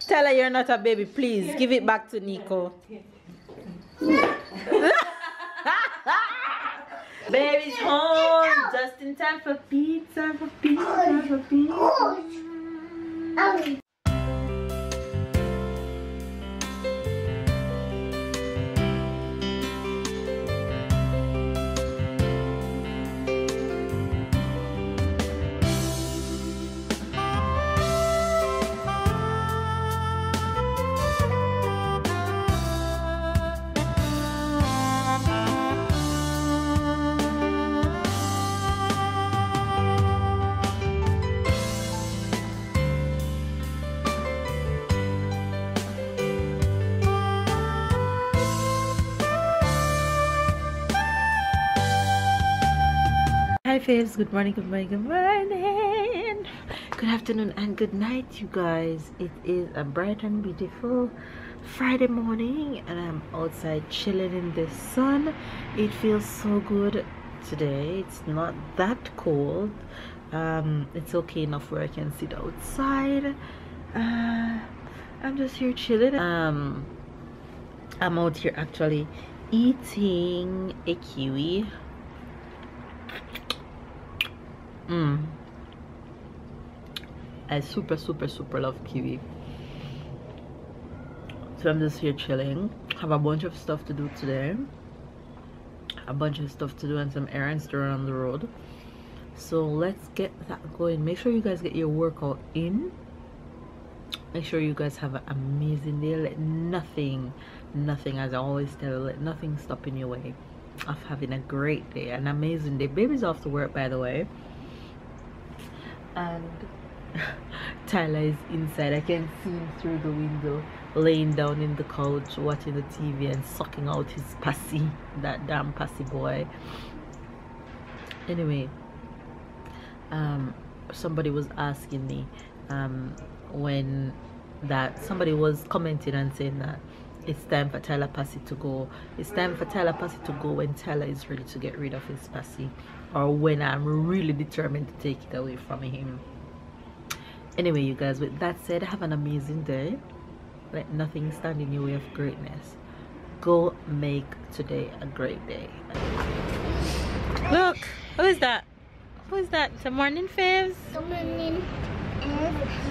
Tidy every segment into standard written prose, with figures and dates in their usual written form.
Tell her you're not a baby, please. Give it back to Nico. Baby's home just in time for pizza, for pizza, for pizza. Hi faves, good morning, good morning, good morning, good afternoon and good night you guys. It is a bright and beautiful Friday morning and I'm outside chilling in the sun. It feels so good today. It's not that cold. It's okay enough where I can sit outside. I'm just here chilling. I'm out here actually eating a kiwi. I super love kiwi, so I'm just here chilling. Have a bunch of stuff to do today, and some errands to run on the road, so let's get that going. Make sure you guys get your workout in. Make sure you guys have an amazing day. Let nothing, as I always tell you, let nothing stop in your way of having a great day, an amazing day. Baby's off to work, by the way, and Tyler is inside. I can see him through the window, laying down in the couch watching the TV and sucking out his pussy, that damn pussy boy. Anyway, somebody was asking me when that somebody was commenting and saying that it's time for Tyler Passy to go. It's time for Tyler Passy to go when Tyler is ready to get rid of his Passy, or when I'm really determined to take it away from him. Anyway, you guys, with that said, have an amazing day. Let nothing stand in your way of greatness. Go make today a great day. Look, who is that? Who is that? It's a morning, Faves. Good morning.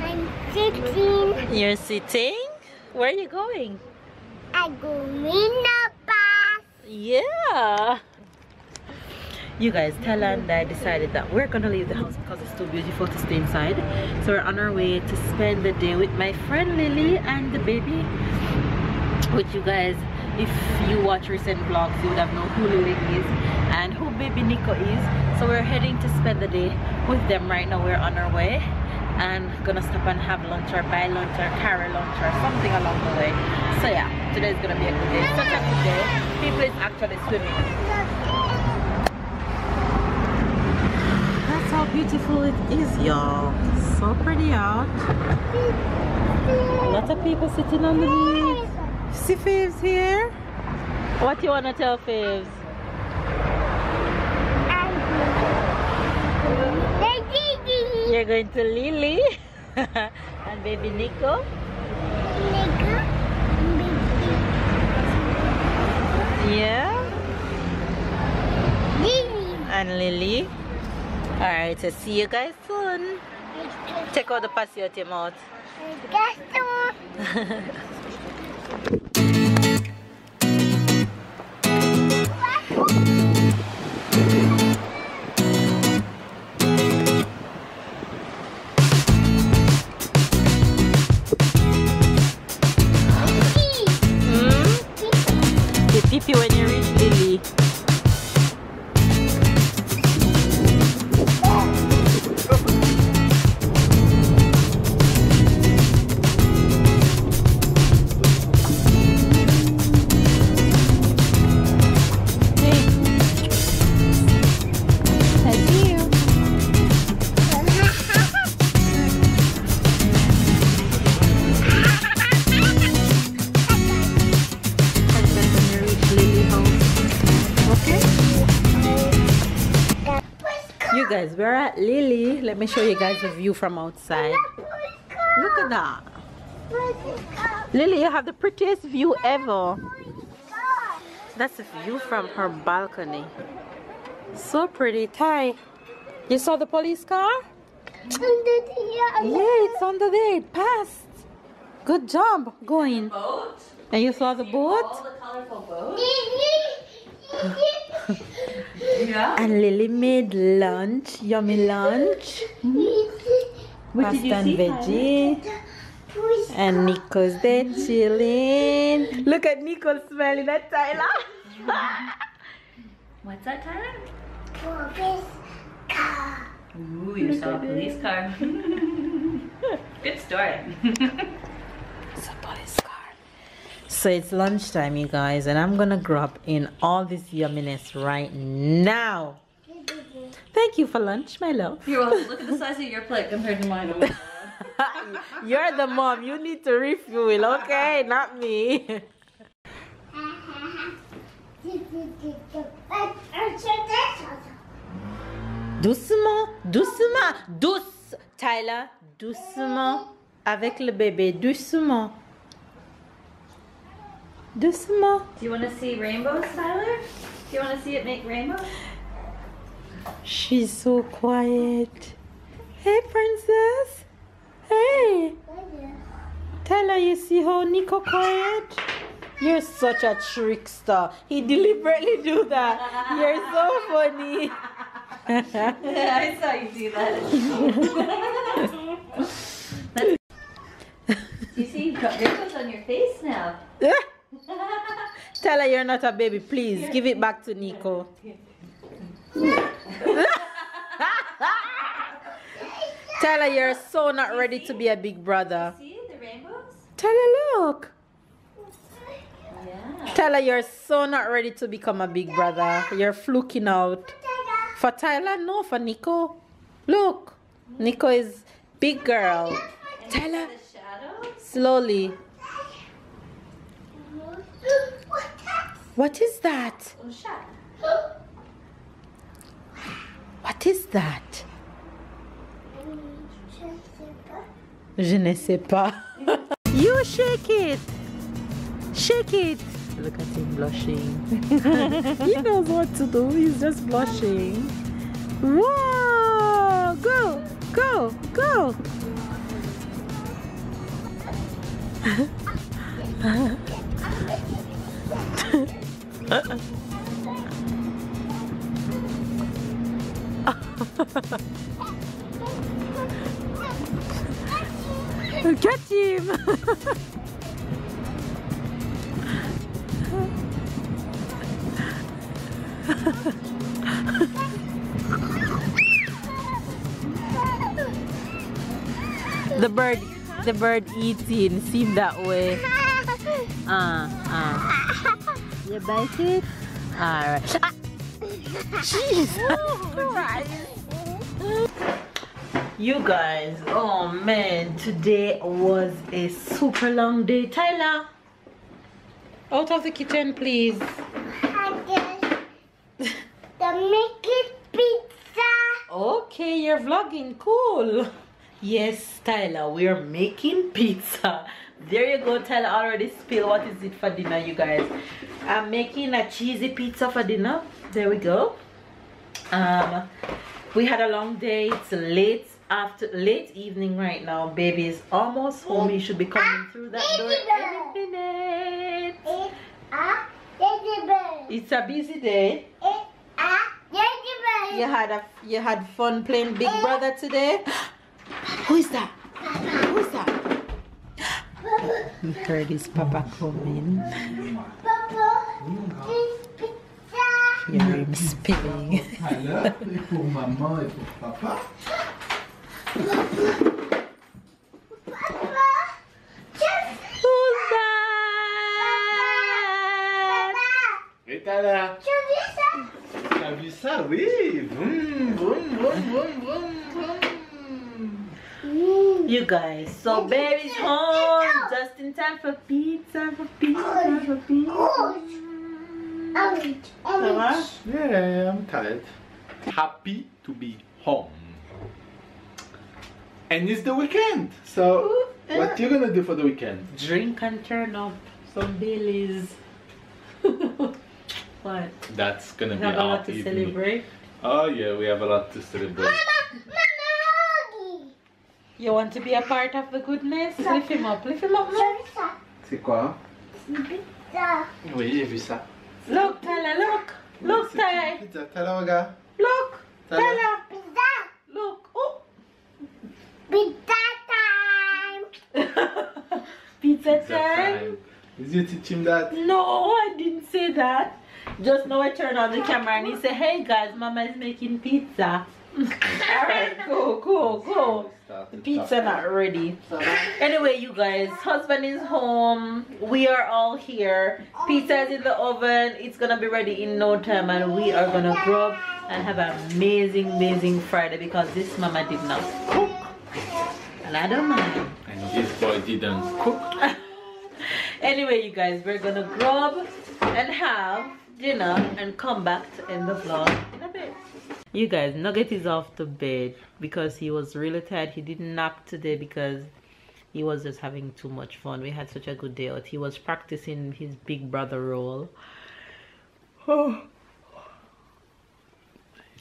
I'm sitting. You're sitting? Where are you going? I'm going the bus. Yeah. You guys, Tyler and I decided that we're gonna leave the house because it's too beautiful to stay inside. So we're on our way to spend the day with my friend Lily and the baby. Which, you guys, if you watch recent vlogs, you would have known who Lily is and who baby Nico is. So we're heading to spend the day with them right now. We're on our way and gonna stop and have lunch or buy lunch or carry lunch or something along the way. So yeah, today's gonna be a good day. Such a good day. People is actually swimming. That's how beautiful it is, y'all. So pretty out. A lot of people sitting on the beach. See Faves here? What you wanna tell Faves? You're going to Lily and baby Nico. Yeah. Lily. And Lily. Alright, so see you guys soon. Take out the pussy out your mouth. Pee when you reach Lily. You guys, we're at Lily. Let me show you guys the view from outside. Look at that. Lily, you have the prettiest view ever. That's a view from her balcony. So pretty. Ty, you saw the police car? Yeah, it's under there. It passed. Good job going. Boat? And you saw the boat? All the colorful boats? Yeah. And Lily made lunch. Yummy lunch. Pasta and veggie. And Nico's there chilling. Look at Nico smiling at Tyler. What's that, Tyler? Ooh, you saw a police car. Good story. It's a police car. So it's lunchtime, you guys, and I'm gonna grab in all this yumminess right now. Thank you for lunch, my love. You're welcome. Look at the size of your plate compared to mine. Oh my God. You're the mom. You need to refuel, okay? Not me. Doucement, doucement, douce. Tyler, doucement. Avec le bébé, doucement. Doucement. Do you want to see rainbows, Tyler? Do you want to see it make rainbows? She's so quiet. Hey, princess. Hey. Tyler, you see how Nico quiet? You're such a trickster. He deliberately do that. You're so funny. I saw you do that. You see, you've got rainbows on your face now. Tell her you're not a baby, please. Give it back to Nico. Tell her you're so not ready to be a big brother. See the rainbows? Tell her, look. Yeah. Tell her you're so not ready to become a big brother. You're fluking out. For Tyler, no. For Nico. Look. Nico is big girl. And Tell her. the shadows? Slowly. What is that? Oh, shut. What is that? Je ne sais pas. You shake it. Shake it. Look at him blushing. He knows what to do. He's just blushing. Whoa! Go, go, go. Catch him! The bird eating seemed that way. You bite it? Alright. Ah. Jesus Christ. You guys, oh man, today was a super long day. Tyler, out of the kitchen, please. The making pizza. Okay, you're vlogging, cool. Yes, Tyler, we're making pizza. There you go. Tyler already spilled. What is it for dinner, you guys? I'm making a cheesy pizza for dinner. There we go. We had a long day. It's late evening right now. Baby is almost home. He should be coming through that door any minute. It's a busy day. You had fun playing Big Brother today. Who is that? Who is that? We heard his papa coming. Hear him spilling. Tyler, et pour maman et pour papa. Who's that? Et Tyler, t'as vu ça? Oui. Vroom, vroom, vroom, vroom, vroom, vroom. You guys, so baby's home just in time for pizza, for pizza, for pizza. Ça va? Yeah, I'm tired. Happy to be home. And it's the weekend, so What you gonna do for the weekend? Drink and turn up some Baileys. What? That's gonna We be have a our lot to evening. celebrate. Oh yeah, we have a lot to celebrate. You want to be a part of the goodness? Lift him up, no? C'est quoi? Pizza. Oui, j'ai vu ça. Look, Tyler, look. Look, C'est une Ty. pizza. Tyler, regarde. Look, Tyler. Tyler. Pizza. Look. Oh. Pizza time. Pizza Pizza time. time. Did you teach him that? No, I didn't say that. Just now I turned on the camera and he said, hey guys, Mama is making pizza. Alright, go. The pizza not ready. Anyway, you guys, husband is home. We are all here. Pizza is in the oven. It's gonna be ready in no time, and we are gonna grub and have an amazing Friday because this mama did not cook. And I don't mind. And this boy didn't cook. Anyway, you guys, we're gonna grub and have dinner and come back to end the vlog in a bit. You guys, Nugget is off to bed because he was really tired. He didn't nap today because he was just having too much fun. We had such a good day out. He was practicing his big brother role.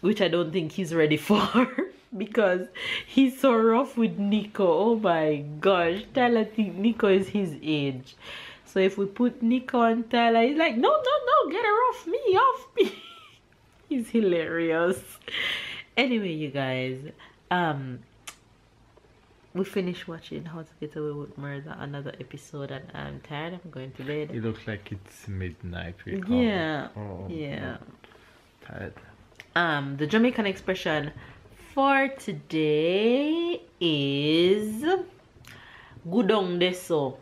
Which I don't think he's ready for because he's so rough with Nico. Oh my gosh, Tyler thinks Nico is his age. So if we put Nico on Tyler, he's like, no, get her off me. He's hilarious. Anyway, you guys, we finished watching How to Get Away with Murder, another episode, and I'm tired. I'm going to bed. It looks like it's midnight. Yeah. Oh, Yeah. Tired. The Jamaican expression for today is gudong deso.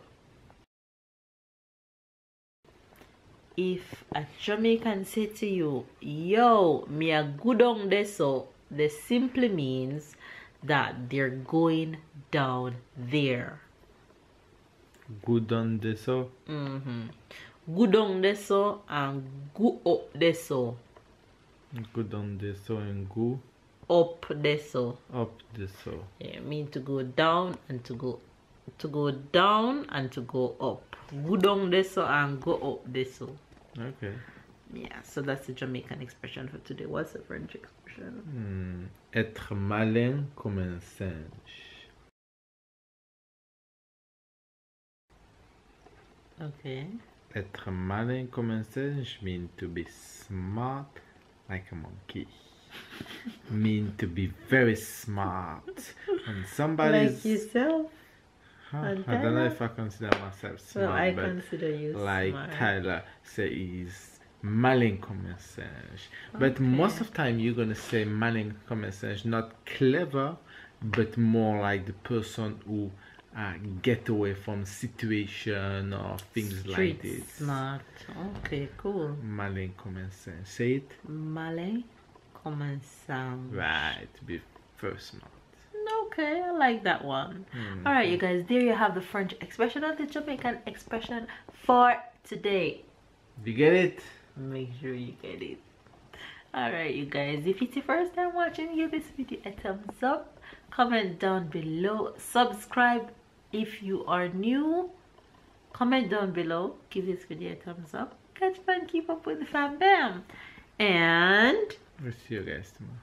If a Jamaican say to you, yo, me a gudong deso, this simply means that they're going down there. Gudong deso. Gudong deso and gu up deso. Gudong deso and gu Up deso. up deso. Yeah, mean to go down and to go down and to go up. Gudong deso and go up deso. Okay. Yeah, so that's the Jamaican expression for today. What's the French expression? Être malin comme un singe. Okay. Être malin comme un singe mean to be smart like a monkey. Mean to be very smart. When somebody's Like yourself? I and don't know Tyler? if I consider myself smart, Well, I but consider you like smart. Tyler say he's malin comme un singe. But most of the time you're gonna say malin comme un singe, not clever, but more like the person who get away from situation or things like Street this. smart. Okay, cool. Malin comme un singe. Say it. Malin comme un singe. Right, to be first smart. Okay, I like that one. All right, you guys, there you have the French expression and the Jamaican expression for today. You get it? Make sure you get it. All right, you guys, if it's your first time watching, give this video a thumbs up, comment down below, subscribe if you are new, comment down below, give this video a thumbs up, catch fun, keep up with the fam bam, and We'll see you guys tomorrow.